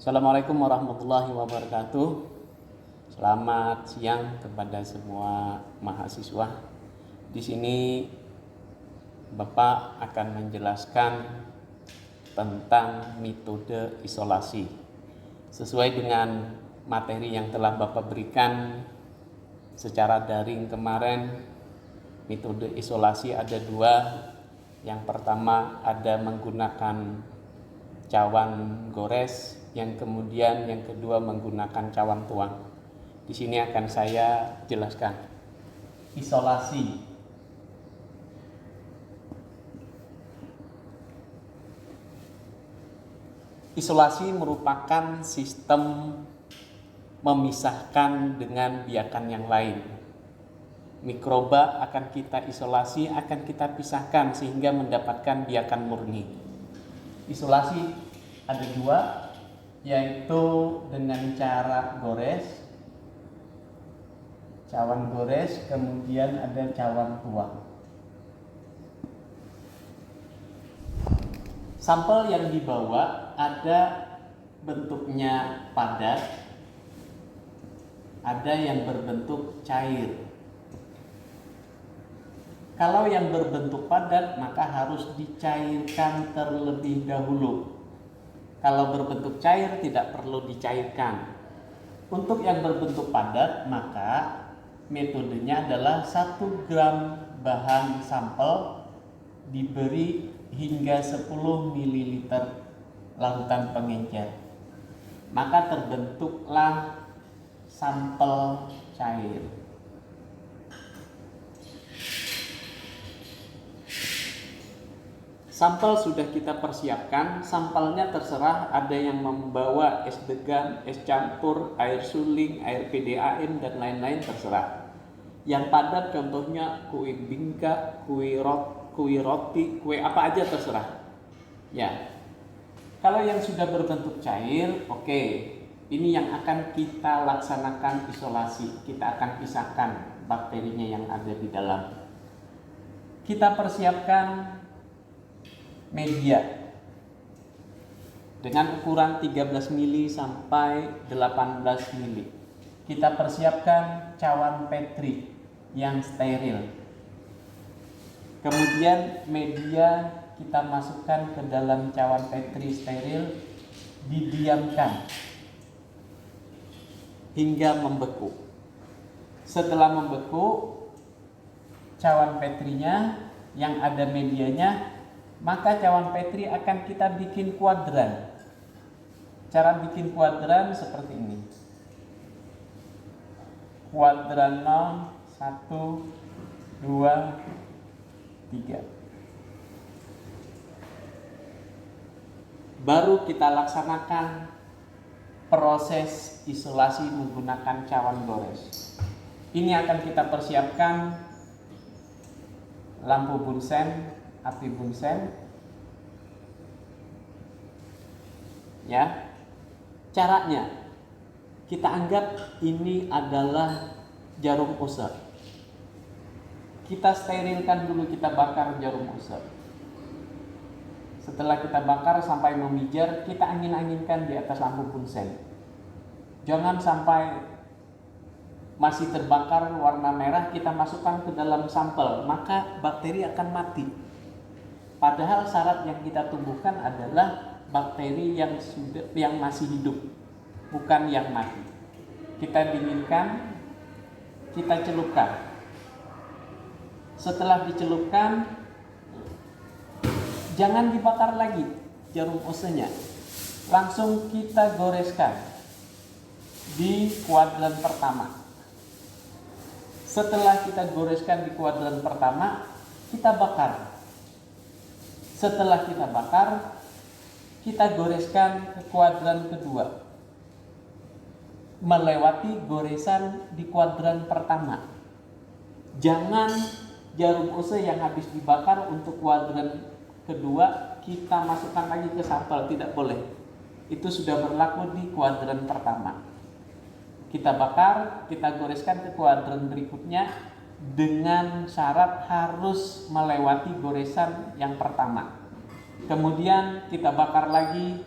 Assalamualaikum warahmatullahi wabarakatuh. Selamat siang kepada semua mahasiswa. Di sini Bapak akan menjelaskan tentang metode isolasi. Sesuai dengan materi yang telah Bapak berikan secara daring kemarin, metode isolasi ada dua. Yang pertama ada menggunakan cawan gores, yang kedua menggunakan cawan tuang. Di sini akan saya jelaskan. Isolasi. Isolasi merupakan sistem memisahkan dengan biakan yang lain. Mikroba akan kita isolasi, akan kita pisahkan sehingga mendapatkan biakan murni. Isolasi ada dua, yaitu dengan cara gores, cawan gores, kemudian ada cawan tuang. Sampel yang dibawa ada bentuknya padat, ada yang berbentuk cair. Kalau yang berbentuk padat maka harus dicairkan terlebih dahulu. Kalau berbentuk cair tidak perlu dicairkan. Untuk yang berbentuk padat maka metodenya adalah 1 gram bahan sampel diberi hingga 10 ml larutan pengencer. Maka terbentuklah sampel cair. Sampel sudah kita persiapkan, sampelnya terserah, ada yang membawa es degan, es campur, air suling, air PDAM dan lain-lain, terserah. Yang padat contohnya kue bingka, kue roti, kue apa aja terserah. Ya. Kalau yang sudah berbentuk cair, oke. Ini yang akan kita laksanakan isolasi. Kita akan pisahkan bakterinya yang ada di dalam. Kita persiapkan media dengan ukuran 13 mili sampai 18 mili. Kita persiapkan cawan Petri yang steril. Kemudian media kita masukkan ke dalam cawan Petri steril, didiamkan hingga membeku. Setelah membeku, cawan Petrinya yang ada medianya, maka cawan Petri akan kita bikin kuadran. Cara bikin kuadran seperti ini. Kuadran 0, 1, 2, 3. Baru kita laksanakan proses isolasi menggunakan cawan gores. Ini akan kita persiapkan lampu bunsen, api bunsen, ya. Caranya kita anggap ini adalah jarum ose. Kita sterilkan dulu, kita bakar jarum ose. Setelah kita bakar sampai memijar, kita angin-anginkan di atas lampu bunsen. Jangan sampai masih terbakar warna merah kita masukkan ke dalam sampel, maka bakteri akan mati. Padahal syarat yang kita tumbuhkan adalah bakteri yang masih hidup, bukan yang mati. Kita dinginkan, kita celupkan. Setelah dicelupkan, jangan dibakar lagi jarum osenya. Langsung kita goreskan di kuadran pertama. Setelah kita goreskan di kuadran pertama, kita bakar. Setelah kita bakar, kita goreskan ke kuadran kedua, melewati goresan di kuadran pertama. Jangan jarum ose yang habis dibakar untuk kuadran kedua kita masukkan lagi ke sampel, tidak boleh. Itu sudah berlaku di kuadran pertama. Kita bakar, kita goreskan ke kuadran berikutnya dengan syarat harus melewati goresan yang pertama. Kemudian kita bakar lagi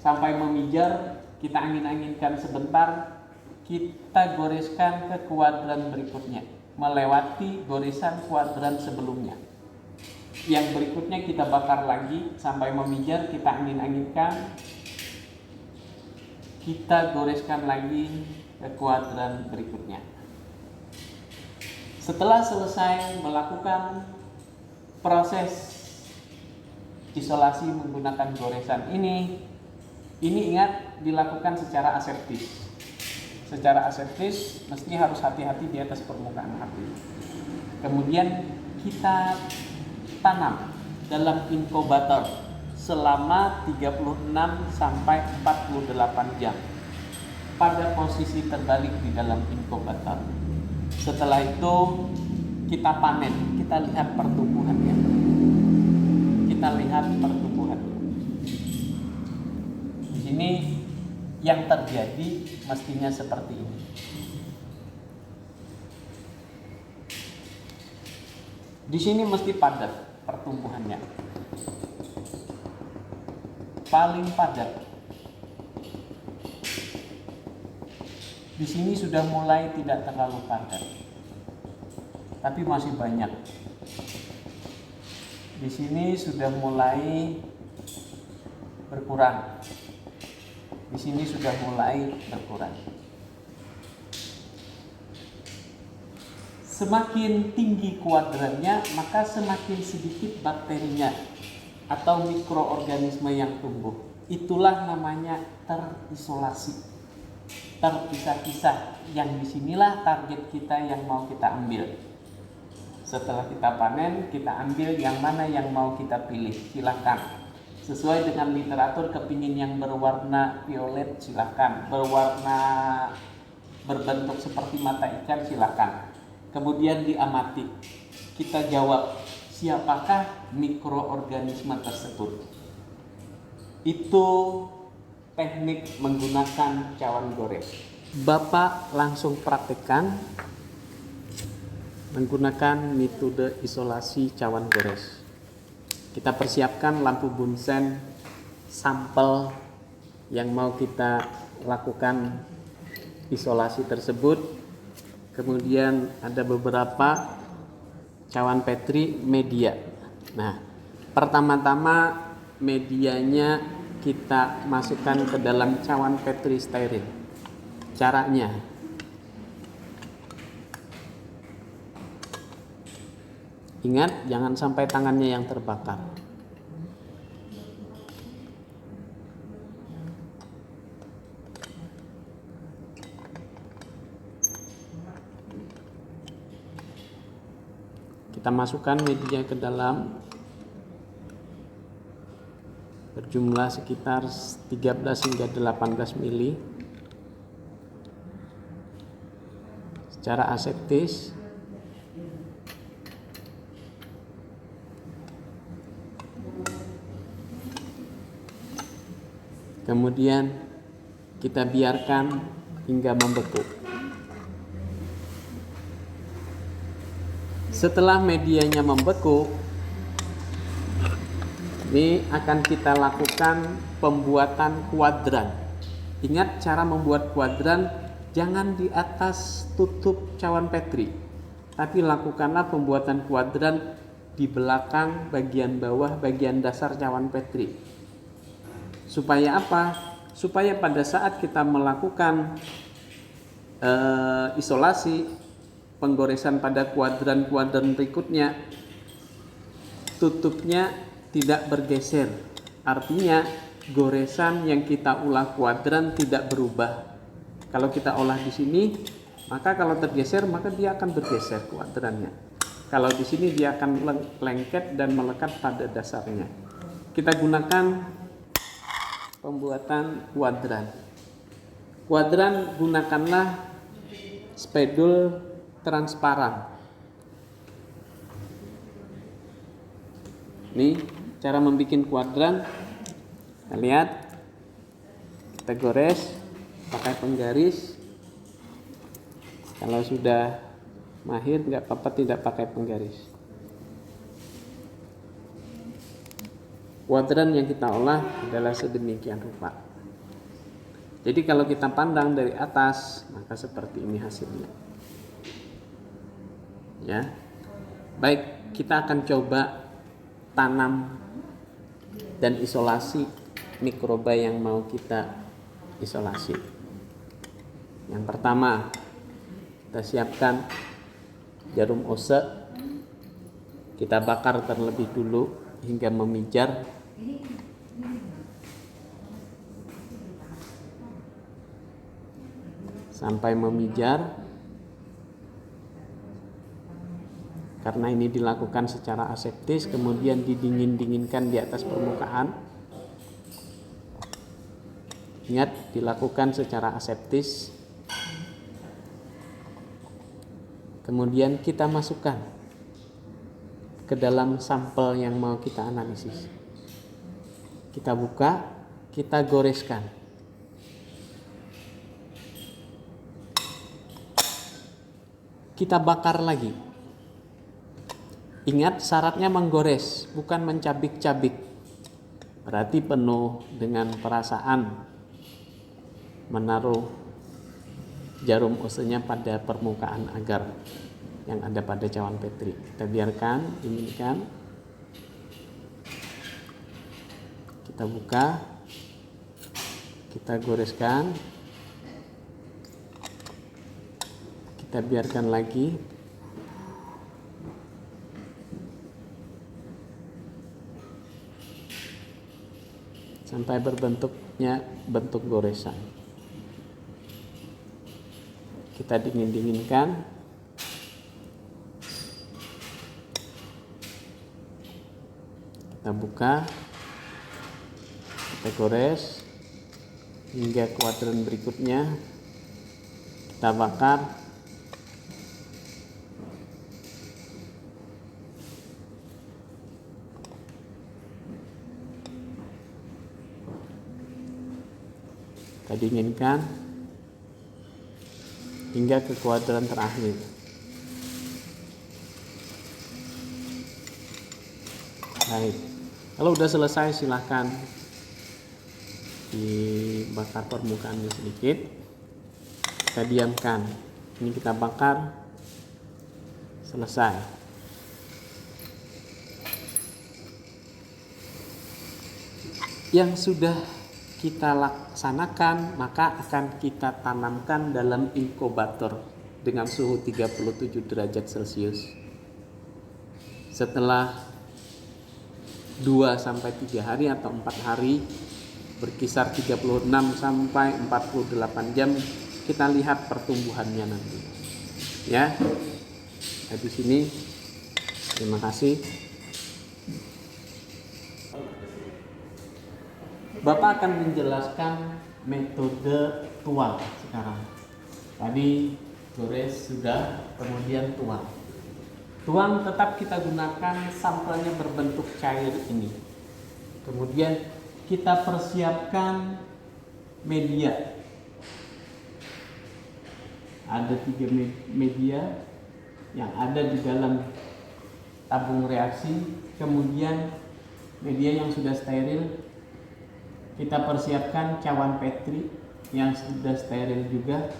sampai memijar, kita angin-anginkan sebentar, kita goreskan ke kuadran berikutnya, melewati goresan kuadran sebelumnya. Yang berikutnya kita bakar lagi sampai memijar, kita angin-anginkan, kita goreskan lagi ke kuadran berikutnya. Setelah selesai melakukan proses isolasi menggunakan goresan ini ingat dilakukan secara aseptis. Secara aseptis mesti harus hati-hati di atas permukaan api. Kemudian kita tanam dalam inkubator selama 36 sampai 48 jam pada posisi terbalik di dalam inkubator. Setelah itu kita panen, kita lihat pertumbuhannya. Kita lihat pertumbuhannya. Di sini yang terjadi mestinya seperti ini. Di sini mesti padat pertumbuhannya. Paling padat. Di sini sudah mulai tidak terlalu padat. Tapi masih banyak. Di sini sudah mulai berkurang. Di sini sudah mulai berkurang. Semakin tinggi kuadrannya, maka semakin sedikit bakterinya atau mikroorganisme yang tumbuh. Itulah namanya terisolasi, terpisah-pisah. Yang disinilah target kita yang mau kita ambil. Setelah kita panen, kita ambil yang mana yang mau kita pilih. Silakan. Sesuai dengan literatur, kepingin yang berwarna violet silahkan, berwarna berbentuk seperti mata ikan silahkan. Kemudian diamati, kita jawab siapakah mikroorganisme tersebut. Itu teknik menggunakan cawan gores. Bapak langsung praktekkan menggunakan metode isolasi cawan gores. Kita persiapkan lampu bunsen sampel yang mau kita lakukan isolasi tersebut. Kemudian ada beberapa cawan petri media. Nah, pertama-tama medianya kita masukkan ke dalam cawan petri steril. Caranya, ingat, jangan sampai tangannya yang terbakar. Kita masukkan media ke dalam, berjumlah sekitar 13 hingga 18 mili. Secara aseptis. Kemudian kita biarkan hingga membeku. Setelah medianya membeku, ini akan kita lakukan pembuatan kuadran. Ingat cara membuat kuadran, jangan di atas tutup cawan petri, tapi lakukanlah pembuatan kuadran di belakang bagian bawah, bagian dasar cawan petri. Supaya apa? Supaya pada saat kita melakukan isolasi, penggoresan pada kuadran-kuadran berikutnya, tutupnya tidak bergeser. Artinya goresan yang kita ulah kuadran tidak berubah. Kalau kita olah di sini, maka kalau tergeser maka dia akan bergeser kuadrannya. Kalau di sini dia akan lengket dan melekat pada dasarnya. Kita gunakan pembuatan kuadran. Kuadran gunakanlah spidol transparan. Ini cara membuat kuadran. Kita lihat, kita gores pakai penggaris. Kalau sudah mahir nggak apa-apa tidak pakai penggaris. Kuadran yang kita olah adalah sedemikian rupa. Jadi kalau kita pandang dari atas, maka seperti ini hasilnya. Ya. Baik, kita akan coba tanam dan isolasi mikroba yang mau kita isolasi. Yang pertama, kita siapkan jarum ose. Kita bakar terlebih dulu hingga memijar. Sampai memijar. Karena ini dilakukan secara aseptis, kemudian didingin-dinginkan di atas permukaan. Ingat, dilakukan secara aseptis. Kemudian kita masukkan ke dalam sampel yang mau kita analisis. Kita buka, kita goreskan. Kita bakar lagi. Ingat, syaratnya menggores, bukan mencabik-cabik. Berarti penuh dengan perasaan menaruh jarum osenya pada permukaan agar yang ada pada cawan Petri. Kita biarkan, dinginkan. Kita buka, kita goreskan, kita biarkan lagi. Sampai berbentuknya bentuk goresan. Kita dingin-dinginkan. Kita buka. Kita gores hingga kuadran berikutnya. Kita bakar. Kita dinginkan hingga ke kuadran terakhir. Baik, kalau udah selesai silahkan dibakar permukaannya sedikit. Kita diamkan. Ini kita bakar. Selesai. Yang sudah kita laksanakan, maka akan kita tanamkan dalam inkubator dengan suhu 37 derajat Celcius. Setelah 2-3 hari atau 4 hari, berkisar 36 sampai 48 jam, kita lihat pertumbuhannya nanti. Ya. Di sini. Terima kasih. Bapak akan menjelaskan metode tuang sekarang. Tadi gores sudah, kemudian tuang. Tuang tetap kita gunakan sampelnya berbentuk cair ini. Kemudian kita persiapkan media. Ada 3 media yang ada di dalam tabung reaksi. Kemudian media yang sudah steril. Kita persiapkan cawan Petri yang sudah steril juga.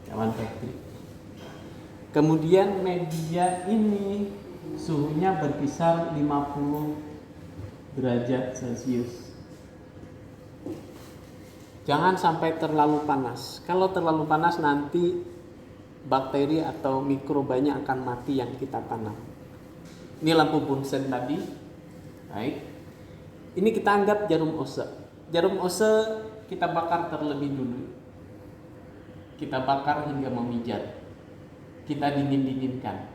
Cawan Petri. Kemudian media ini suhunya berkisar 50 derajat Celcius. Jangan sampai terlalu panas. Kalau terlalu panas nanti bakteri atau mikrobanya akan mati yang kita tanam. Ini lampu Bunsen tadi. Baik. Ini kita anggap jarum ose. Jarum ose kita bakar terlebih dulu. Kita bakar hingga memijar. Kita dingin-dinginkan.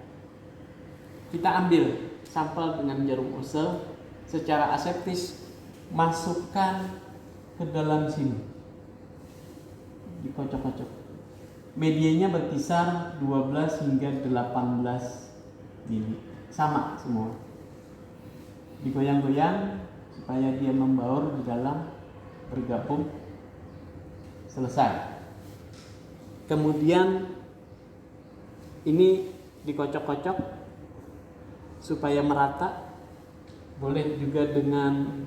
Kita ambil sampel dengan jarum ose secara aseptis, masukkan ke dalam sini. Dikocok-kocok. Medianya berkisar 12 hingga 18 mili. Sama semua. Digoyang-goyang supaya dia membaur di dalam, bergabung. Selesai. Kemudian ini dikocok-kocok supaya merata. Boleh juga dengan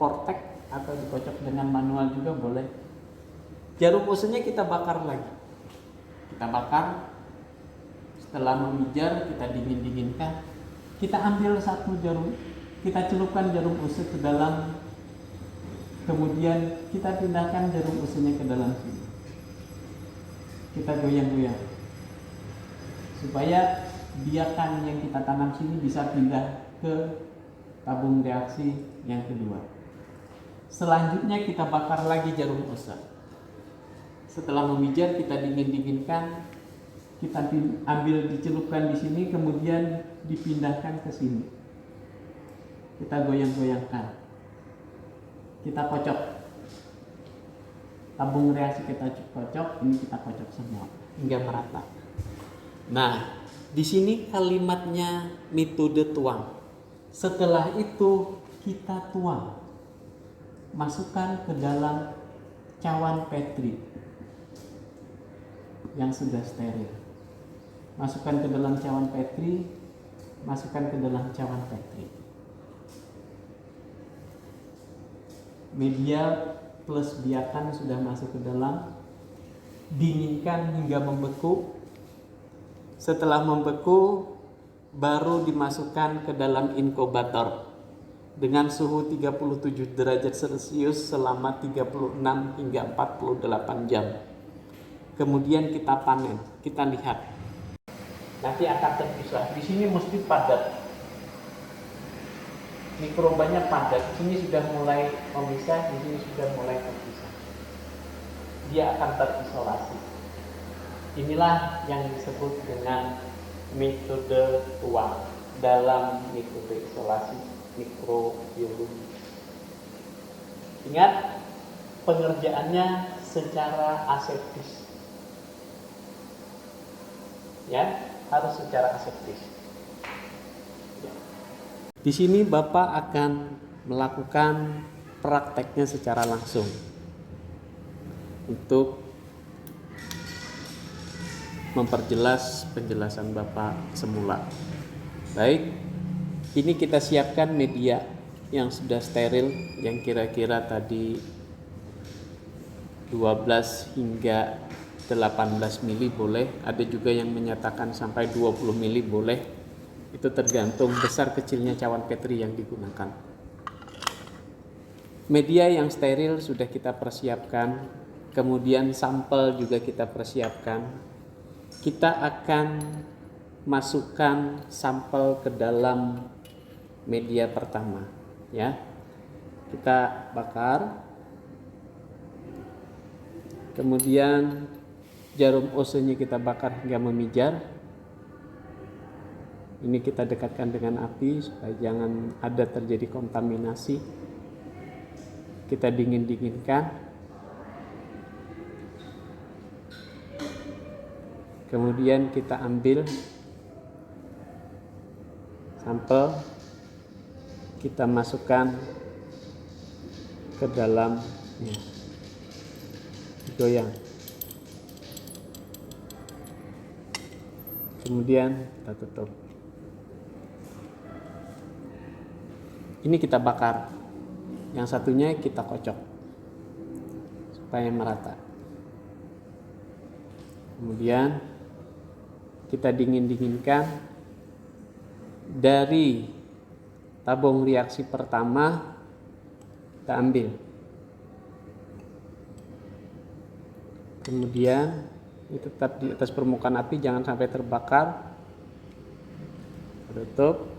portek atau dikocok dengan manual juga boleh. Jarum usahnya kita bakar lagi. Kita bakar, setelah memijar kita dingin-dinginkan. Kita ambil satu jarum, kita celupkan jarum usah ke dalam, kemudian kita pindahkan jarum usahnya ke dalam sini. Kita goyang-goyang supaya biakan yang kita tanam sini bisa pindah ke tabung reaksi yang kedua. Selanjutnya kita bakar lagi jarum usah. Setelah memijar kita dingin-dinginkan, kita ambil dicelupkan di sini, kemudian dipindahkan ke sini. Kita goyang-goyangkan. Kita kocok. Tabung reaksi kita kocok, ini kita kocok semua hingga merata. Nah, di sini kalimatnya metode tuang. Setelah itu kita tuang. Masukkan ke dalam cawan Petri yang sudah steril. Masukkan ke dalam cawan Petri, masukkan ke dalam cawan Petri. Media plus biakan sudah masuk ke dalam, dinginkan hingga membeku. Setelah membeku, baru dimasukkan ke dalam inkubator dengan suhu 37 derajat Celcius selama 36 hingga 48 jam. Kemudian kita panen, kita lihat. Nanti akan terpisah. Di sini mesti padat. Mikrobanya padat. Di sini sudah mulai memisah, di sini sudah mulai terpisah. Dia akan terisolasi. Inilah yang disebut dengan metode tuang dalam metode isolasi mikrobiologi. Ingat, pengerjaannya secara aseptis. Ya, harus secara aseptis. Ya. Di sini Bapak akan melakukan prakteknya secara langsung untuk memperjelas penjelasan Bapak semula. Baik, ini kita siapkan media yang sudah steril, yang kira-kira tadi 12 hingga 18 mili boleh, ada juga yang menyatakan sampai 20 mili boleh. Itu tergantung besar kecilnya cawan Petri yang digunakan. Media yang steril sudah kita persiapkan, kemudian sampel juga kita persiapkan. Kita akan masukkan sampel ke dalam media pertama, ya. Kita bakar. Kemudian jarum osenya kita bakar hingga memijar. Ini kita dekatkan dengan api supaya jangan ada terjadi kontaminasi. Kita dingin-dinginkan. Kemudian kita ambil sampel, kita masukkan ke dalam, ya, goyang. Kemudian kita tutup. Ini kita bakar. Yang satunya kita kocok supaya merata. Kemudian kita dingin-dinginkan. Dari tabung reaksi pertama kita ambil. Kemudian ini tetap di atas permukaan api, jangan sampai terbakar. Tutup.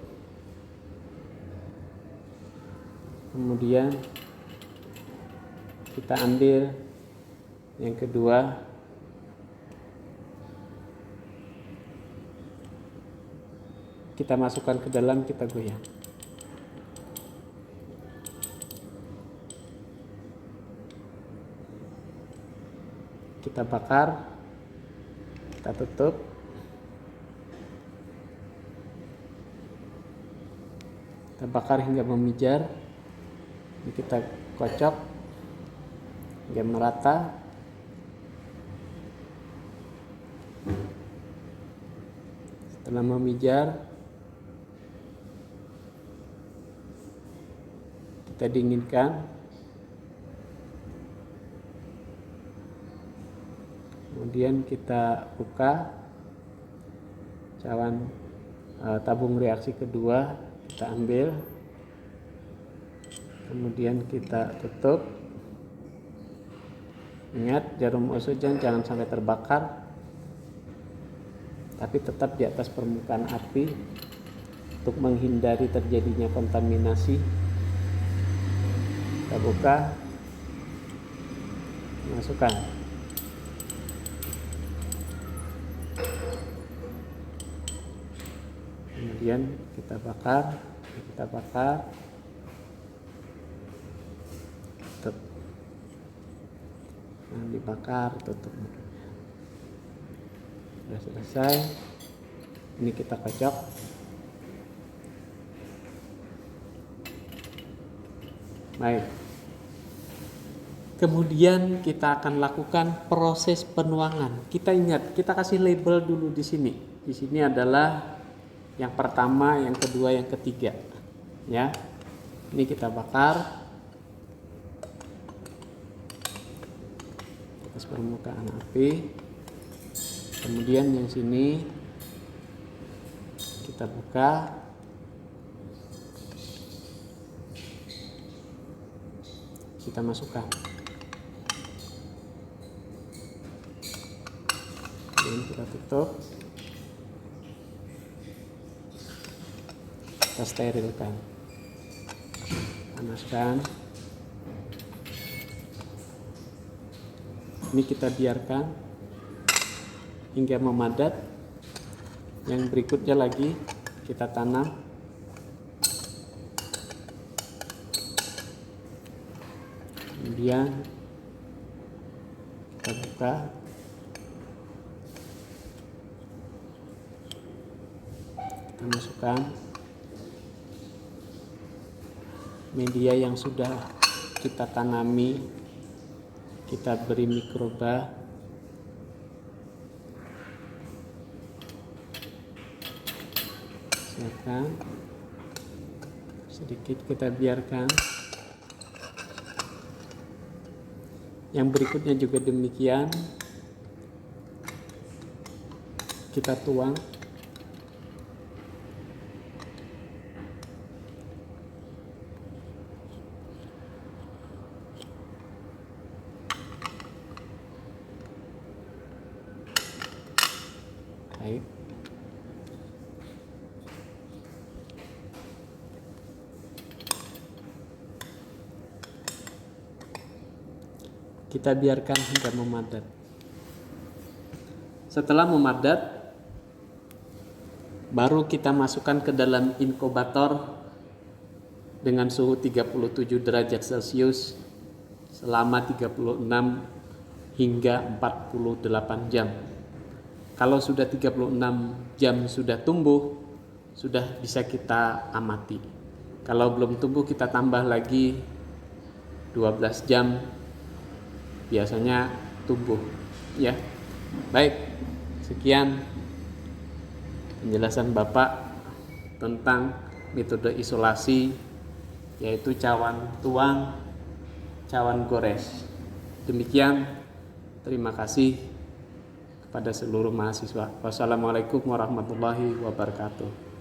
Kemudian kita ambil yang kedua. Kita masukkan ke dalam, kita goyang. Kita bakar, kita tutup. Kita bakar hingga memijar. Ini kita kocok hingga merata. Setelah memijar, kita kita dinginkan. Kemudian kita buka cawan tabung reaksi kedua, kita ambil. Kemudian kita tutup. Ingat, jarum oksigen jangan sampai terbakar, tapi tetap di atas permukaan api untuk menghindari terjadinya kontaminasi. Kita buka, masukkan. Kemudian kita bakar, tutup. Nah, dibakar, tutup. Sudah selesai. Ini kita kocok. Baik. Kemudian kita akan lakukan proses penuangan. Kita ingat, kita kasih label dulu di sini. Di sini adalah yang pertama, yang kedua, yang ketiga. Ya. Ini kita bakar atas permukaan api. Kemudian yang sini kita buka. Kita masukkan. Kemudian kita tutup. Kita sterilkan. Panaskan. Ini kita biarkan hingga memadat. Yang berikutnya lagi kita tanam. Kemudian kita buka. Kita masukkan media yang sudah kita tanami. Kita beri mikroba. Siapkan. Sedikit kita biarkan. Yang berikutnya juga demikian. Kita tuang. Baik. Kita biarkan hingga memadat. Setelah memadat, baru kita masukkan ke dalam inkubator dengan suhu 37 derajat Celcius selama 36 hingga 48 jam. Kalau sudah 36 jam sudah tumbuh, sudah bisa kita amati. Kalau belum tumbuh, kita tambah lagi 12 jam, biasanya tumbuh, ya. Baik, sekian penjelasan Bapak tentang metode isolasi, yaitu cawan tuang, cawan gores. Demikian, terima kasih kepada seluruh mahasiswa. Wassalamualaikum warahmatullahi wabarakatuh.